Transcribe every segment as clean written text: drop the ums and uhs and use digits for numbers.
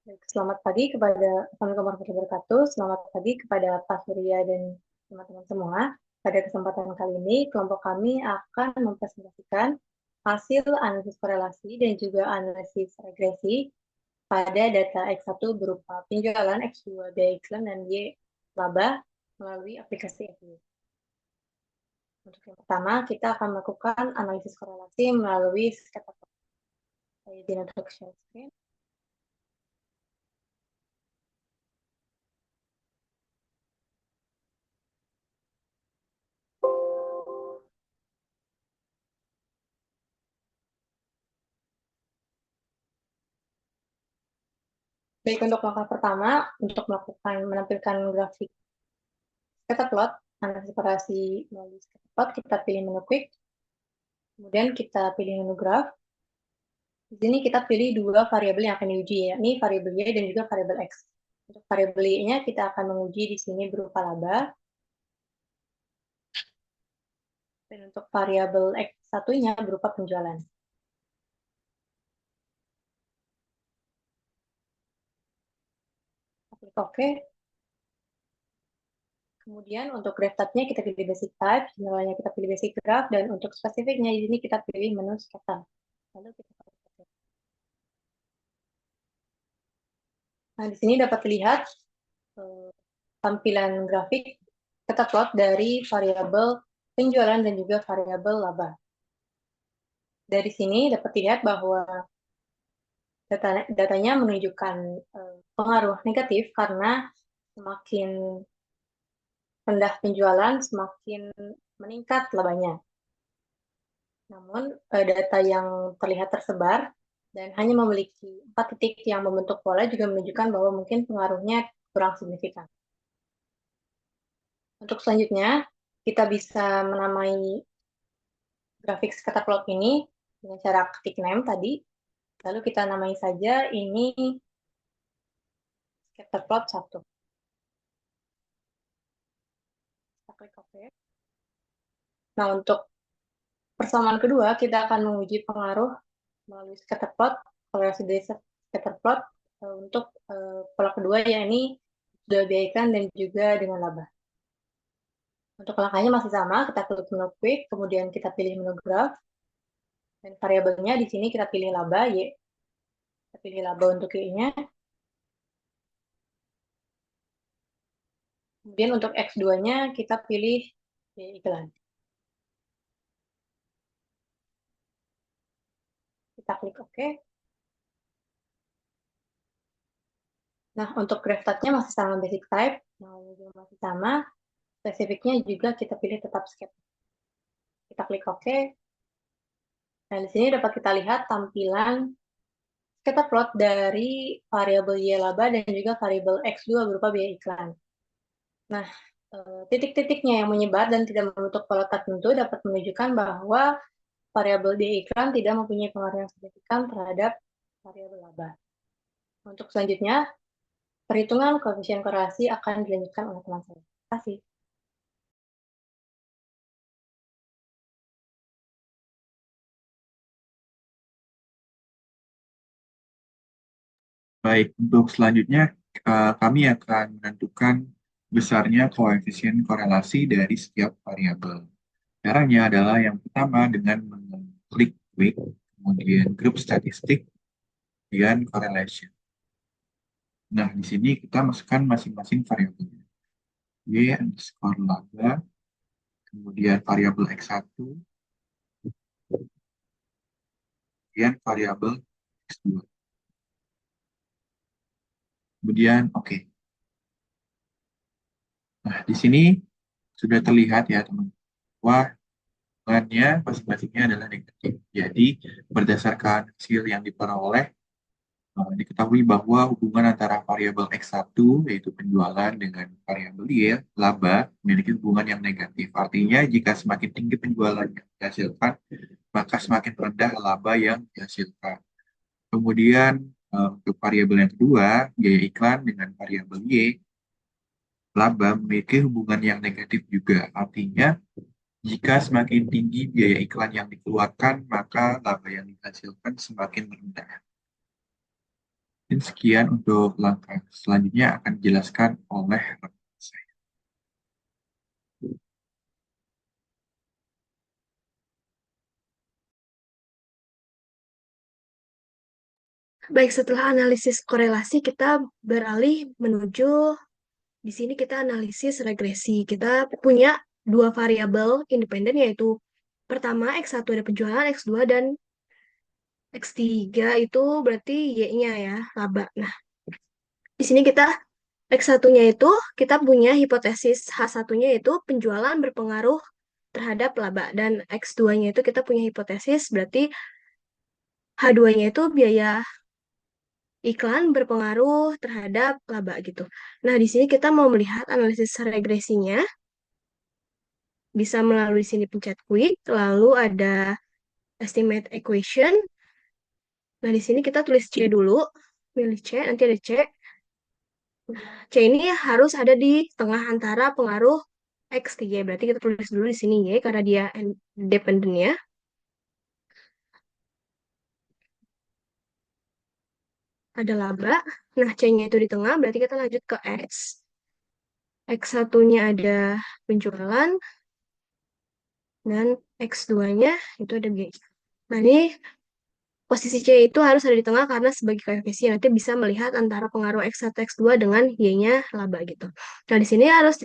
Baik, selamat pagi kepada Assalamualaikum warahmatullahi wabarakatuh. Selamat pagi kepada Pak Surya dan teman-teman semua. Pada kesempatan kali ini, kelompok kami akan mempresentasikan hasil analisis korelasi dan juga analisis regresi pada data X1 berupa penjualan, X2 biaya iklan, dan Y laba melalui aplikasi FU. Untuk yang pertama, kita akan melakukan analisis korelasi melalui scatter plot. Saya izin untuk share screen. Baik, untuk langkah pertama, untuk menampilkan grafik scatter plot, analisis korelasi melalui scatter plot, kita pilih menu quick, kemudian kita pilih menu graph. Di sini kita pilih dua variabel yang akan diuji, yakni variabel Y dan juga variabel X. Untuk variabel Y-nya kita akan menguji di sini berupa laba. Dan untuk variabel X satunya berupa penjualan. Klik OK. Kemudian untuk graph type-nya kita pilih basic type, generalnya kita pilih basic graph, dan untuk spesifiknya di sini kita pilih menu scatter. Lalu kita klik OK. Nah, di sini dapat dilihat tampilan grafik scatter plot dari variabel penjualan dan juga variabel laba. Dari sini dapat dilihat bahwa datanya menunjukkan pengaruh negatif karena semakin rendah penjualan, semakin meningkat labanya. Namun, data yang terlihat tersebar dan hanya memiliki 4 titik yang membentuk pola juga menunjukkan bahwa mungkin pengaruhnya kurang signifikan. Untuk selanjutnya, kita bisa menamai grafik scatter plot ini dengan cara ketik name tadi. Lalu kita namai saja ini scatter plot 1. Kita klik OK. Nah, untuk persamaan kedua, kita akan menguji pengaruh melalui scatter plot, korelasi dari scatter plot untuk pola kedua, yakni sudah biaya iklan dan juga dengan laba. Untuk langkahnya masih sama, kita klik menu quick, kemudian kita pilih menu graph, dan variabelnya di sini kita pilih laba, Y. Kita pilih laba untuk Y-nya. Kemudian untuk X2-nya kita pilih biaya iklan. Kita klik OK. Nah, untuk graph type-nya masih sama basic type, masih sama, spesifiknya juga kita pilih tetap scatter. Kita klik OK. Nah, di sini dapat kita lihat tampilan scatter plot dari variabel Y laba dan juga variabel X2 berupa biaya iklan. Nah, titik-titiknya yang menyebar dan tidak membentuk pola tertentu dapat menunjukkan bahwa variabel biaya iklan tidak mempunyai pengaruh yang signifikan terhadap variabel laba. Untuk selanjutnya, perhitungan koefisien korelasi akan dilanjutkan oleh teman saya. Terima kasih. Baik, untuk selanjutnya kami akan menentukan besarnya koefisien korelasi dari setiap variabel. Caranya adalah yang pertama dengan mengklik quick, kemudian group statistik, dan correlation. Nah, di sini kita masukkan masing-masing variabelnya. Y underscore laba, kemudian variabel X1, kemudian variabel X2. Kemudian, oke. Nah, di sini sudah terlihat ya, teman-teman, bahwa hubungannya masing-masingnya adalah negatif. Jadi, berdasarkan hasil yang diperoleh, diketahui bahwa hubungan antara variabel X1, yaitu penjualan, dengan variabel Y, laba, memiliki hubungan yang negatif. Artinya, jika semakin tinggi penjualan yang dihasilkan, maka semakin rendah laba yang dihasilkan. Kemudian, untuk variabel yang kedua, biaya iklan dengan variabel Y, laba memiliki hubungan yang negatif juga. Artinya, jika semakin tinggi biaya iklan yang dikeluarkan, maka laba yang dihasilkan semakin rendah. Dan sekian untuk langkah selanjutnya akan dijelaskan oleh rekan saya. Baik, setelah analisis korelasi, kita beralih menuju di sini kita analisis regresi. Kita punya dua variabel independen, yaitu pertama X1 ada penjualan, X2 dan X3 itu berarti Y-nya ya, laba. Nah, di sini kita X1-nya itu kita punya hipotesis H1-nya itu penjualan berpengaruh terhadap laba, dan X2-nya itu kita punya hipotesis berarti H2-nya itu biaya iklan berpengaruh terhadap laba gitu. Nah, di sini kita mau melihat analisis regresinya, bisa melalui sini pencet quick, lalu ada estimate equation. Nah, di sini kita tulis C dulu, pilih C, nanti ada C. C ini harus ada di tengah antara pengaruh X ke Y. Berarti kita tulis dulu di sini Y karena dia dependennya. Ada laba. Nah, C-nya itu di tengah, berarti kita lanjut ke X. X1-nya ada penjualan, dan X2-nya itu ada biaya. Nah, ini posisi C itu harus ada di tengah karena sebagai koefisien nanti bisa melihat antara pengaruh X1, X2 dengan Y-nya laba gitu. Nah, di sini harus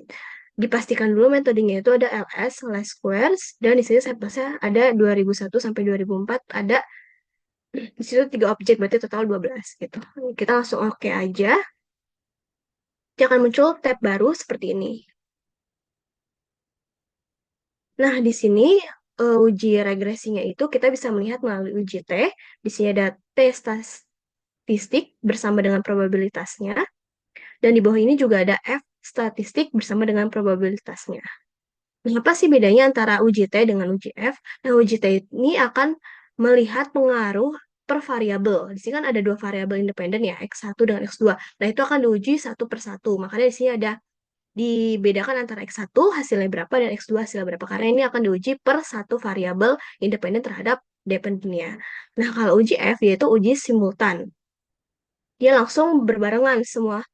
dipastikan dulu metodenya itu ada LS, least squares, dan di sini sampelnya ada 2001 sampai 2004, ada di situ 3 objek, berarti total 12 gitu. Kita langsung oke aja. Dia akan muncul tab baru seperti ini. Nah, di sini uji regresinya itu kita bisa melihat melalui uji T. Di sini ada T statistik bersama dengan probabilitasnya. Dan di bawah ini juga ada F statistik bersama dengan probabilitasnya. Nah, apa sih bedanya antara uji T dengan uji F? Nah, uji T ini akan melihat pengaruh per variabel. Di sini kan ada dua variabel independen ya, X1 dengan X2. Nah, itu akan diuji satu per satu. Makanya di sini ada dibedakan antara X1 hasilnya berapa dan X2 hasilnya berapa. Karena ini akan diuji per satu variabel independen terhadap dependennya. Nah, kalau uji F yaitu uji simultan. Dia langsung berbarengan, semua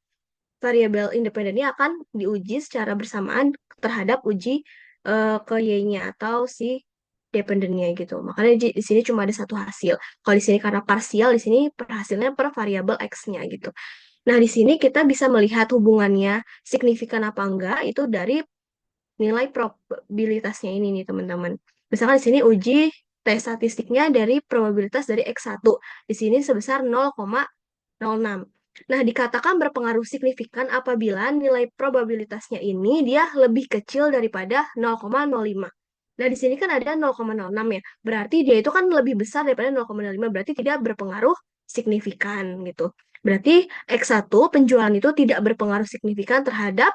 variabel independennya akan diuji secara bersamaan terhadap uji ke Y-nya atau si dependennya gitu. Makanya di sini cuma ada satu hasil. Kalau di sini karena parsial, di sini per hasilnya per variabel X-nya gitu. Nah, di sini kita bisa melihat hubungannya signifikan apa enggak itu dari nilai probabilitasnya ini nih, teman-teman. Misalkan di sini uji T statistiknya dari probabilitas dari X1. Di sini sebesar 0,06. Nah, dikatakan berpengaruh signifikan apabila nilai probabilitasnya ini dia lebih kecil daripada 0,05. Nah, di sini kan ada 0,06 ya. Berarti dia itu kan lebih besar daripada 0,05. Berarti tidak berpengaruh signifikan gitu. Berarti X1 penjualan itu tidak berpengaruh signifikan terhadap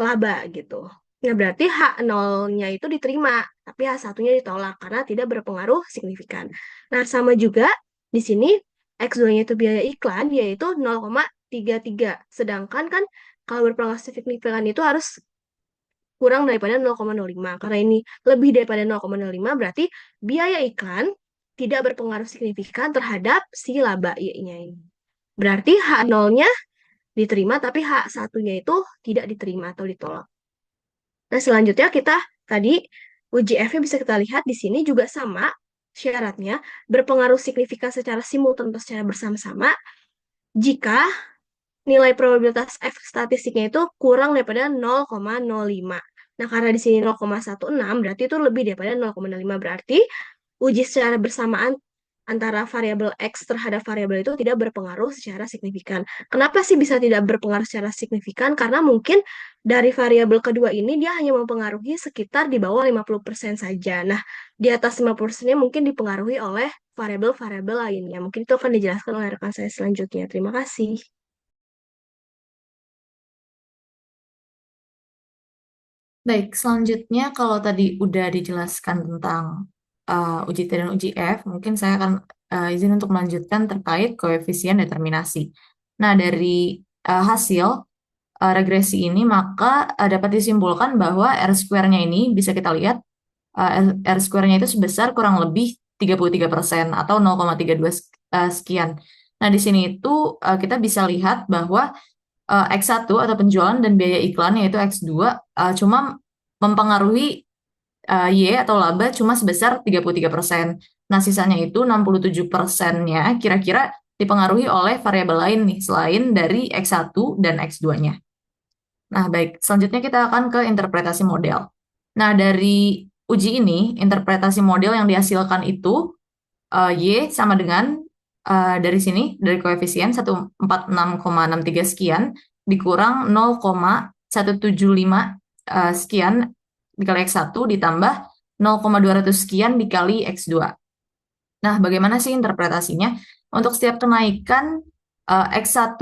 laba gitu. Nah, berarti H0-nya itu diterima, tapi H1-nya ditolak karena tidak berpengaruh signifikan. Nah, sama juga di sini X2-nya itu biaya iklan, yaitu 0,33. Sedangkan kan kalau berpengaruh signifikan itu harus kurang daripada 0,05. Karena ini lebih daripada 0,05, berarti biaya iklan tidak berpengaruh signifikan terhadap si laba Y-nya ini. Berarti H0-nya diterima, tapi H1-nya itu tidak diterima atau ditolak. Nah, selanjutnya kita tadi uji F-nya bisa kita lihat di sini juga sama syaratnya, berpengaruh signifikan secara simultan atau secara bersama-sama jika nilai probabilitas F statistiknya itu kurang daripada 0,05. Nah, karena di sini 0,16 berarti itu lebih daripada 0,05, berarti uji secara bersamaan antara variabel X terhadap variabel itu tidak berpengaruh secara signifikan. Kenapa sih bisa tidak berpengaruh secara signifikan? Karena mungkin dari variabel kedua ini dia hanya mempengaruhi sekitar di bawah 50% saja. Nah, di atas 50%-nya mungkin dipengaruhi oleh variabel-variabel lainnya. Mungkin itu akan dijelaskan oleh rekan saya selanjutnya. Terima kasih. Baik, selanjutnya kalau tadi udah dijelaskan tentang uji T dan uji F, mungkin saya akan izin untuk melanjutkan terkait koefisien determinasi. Nah, dari hasil regresi ini, maka dapat disimpulkan bahwa R-square-nya ini bisa kita lihat, R-square-nya itu sebesar kurang lebih 33% atau 0,32 sekian. Nah, di sini itu kita bisa lihat bahwa X1 atau penjualan dan biaya iklan yaitu X2 cuma mempengaruhi Y atau laba cuma sebesar 33%. Nah, sisanya itu 67%-nya kira-kira dipengaruhi oleh variabel lain nih selain dari X1 dan X2-nya. Nah, baik. Selanjutnya kita akan ke interpretasi model. Nah, dari uji ini, interpretasi model yang dihasilkan itu Y sama dengan dari sini, dari koefisien 146,63 sekian, dikurang 0,175 sekian dikali X1, ditambah 0,200 sekian dikali X2. Nah, bagaimana sih interpretasinya? Untuk setiap kenaikan X1,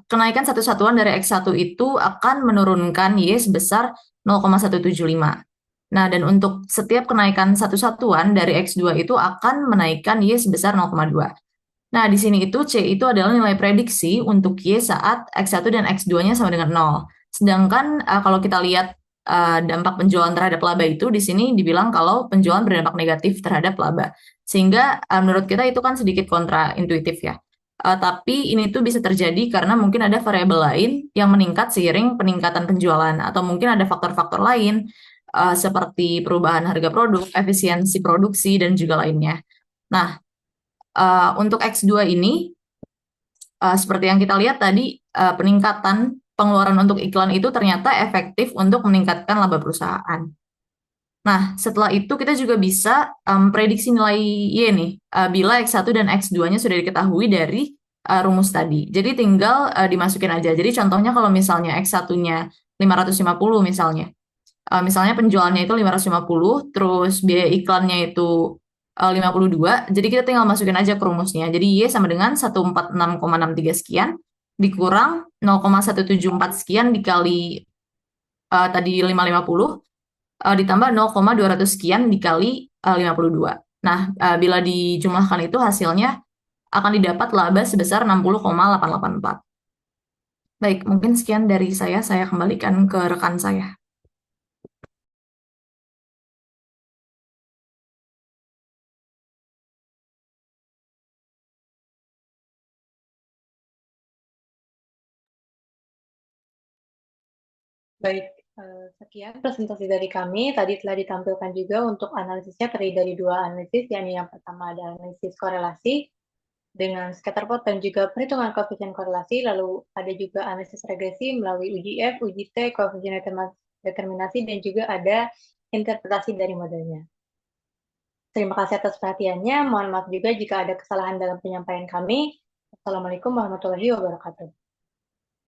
kenaikan satu satuan dari X1 itu akan menurunkan Y sebesar 0,175. Nah, dan untuk setiap kenaikan satu satuan dari X2 itu akan menaikkan Y sebesar 0,2. Nah, di sini itu C itu adalah nilai prediksi untuk Y saat X1 dan X2-nya sama dengan 0. Sedangkan kalau kita lihat dampak penjualan terhadap laba itu, di sini dibilang kalau penjualan berdampak negatif terhadap laba. Sehingga menurut kita itu kan sedikit kontraintuitif ya. Tapi ini tuh bisa terjadi karena mungkin ada variabel lain yang meningkat seiring peningkatan penjualan. Atau mungkin ada faktor-faktor lain seperti perubahan harga produk, efisiensi produksi, dan juga lainnya. Nah, untuk X2 ini, seperti yang kita lihat tadi, peningkatan pengeluaran untuk iklan itu ternyata efektif untuk meningkatkan laba perusahaan. Nah, setelah itu kita juga bisa prediksi nilai Y nih, bila X1 dan X2-nya sudah diketahui dari rumus tadi. Jadi tinggal dimasukin aja. Jadi contohnya kalau misalnya X1-nya 550 misalnya penjualannya itu 550, terus biaya iklannya itu 52, jadi kita tinggal masukin aja ke rumusnya. Jadi Y sama dengan 146,63 sekian, dikurang 0,174 sekian dikali tadi 550, ditambah 0,200 sekian dikali 52. Nah, bila dijumlahkan itu hasilnya akan didapat laba sebesar 60,884. Baik, mungkin sekian dari saya kembalikan ke rekan saya. Baik, sekian presentasi dari kami. Tadi telah ditampilkan juga untuk analisisnya terdiri dari dua analisis, yakni yang pertama ada analisis korelasi dengan scatter plot dan juga perhitungan koefisien korelasi, lalu ada juga analisis regresi melalui uji F, uji T, koefisien determinasi, dan juga ada interpretasi dari modelnya. Terima kasih atas perhatiannya. Mohon maaf juga jika ada kesalahan dalam penyampaian kami. Assalamualaikum warahmatullahi wabarakatuh.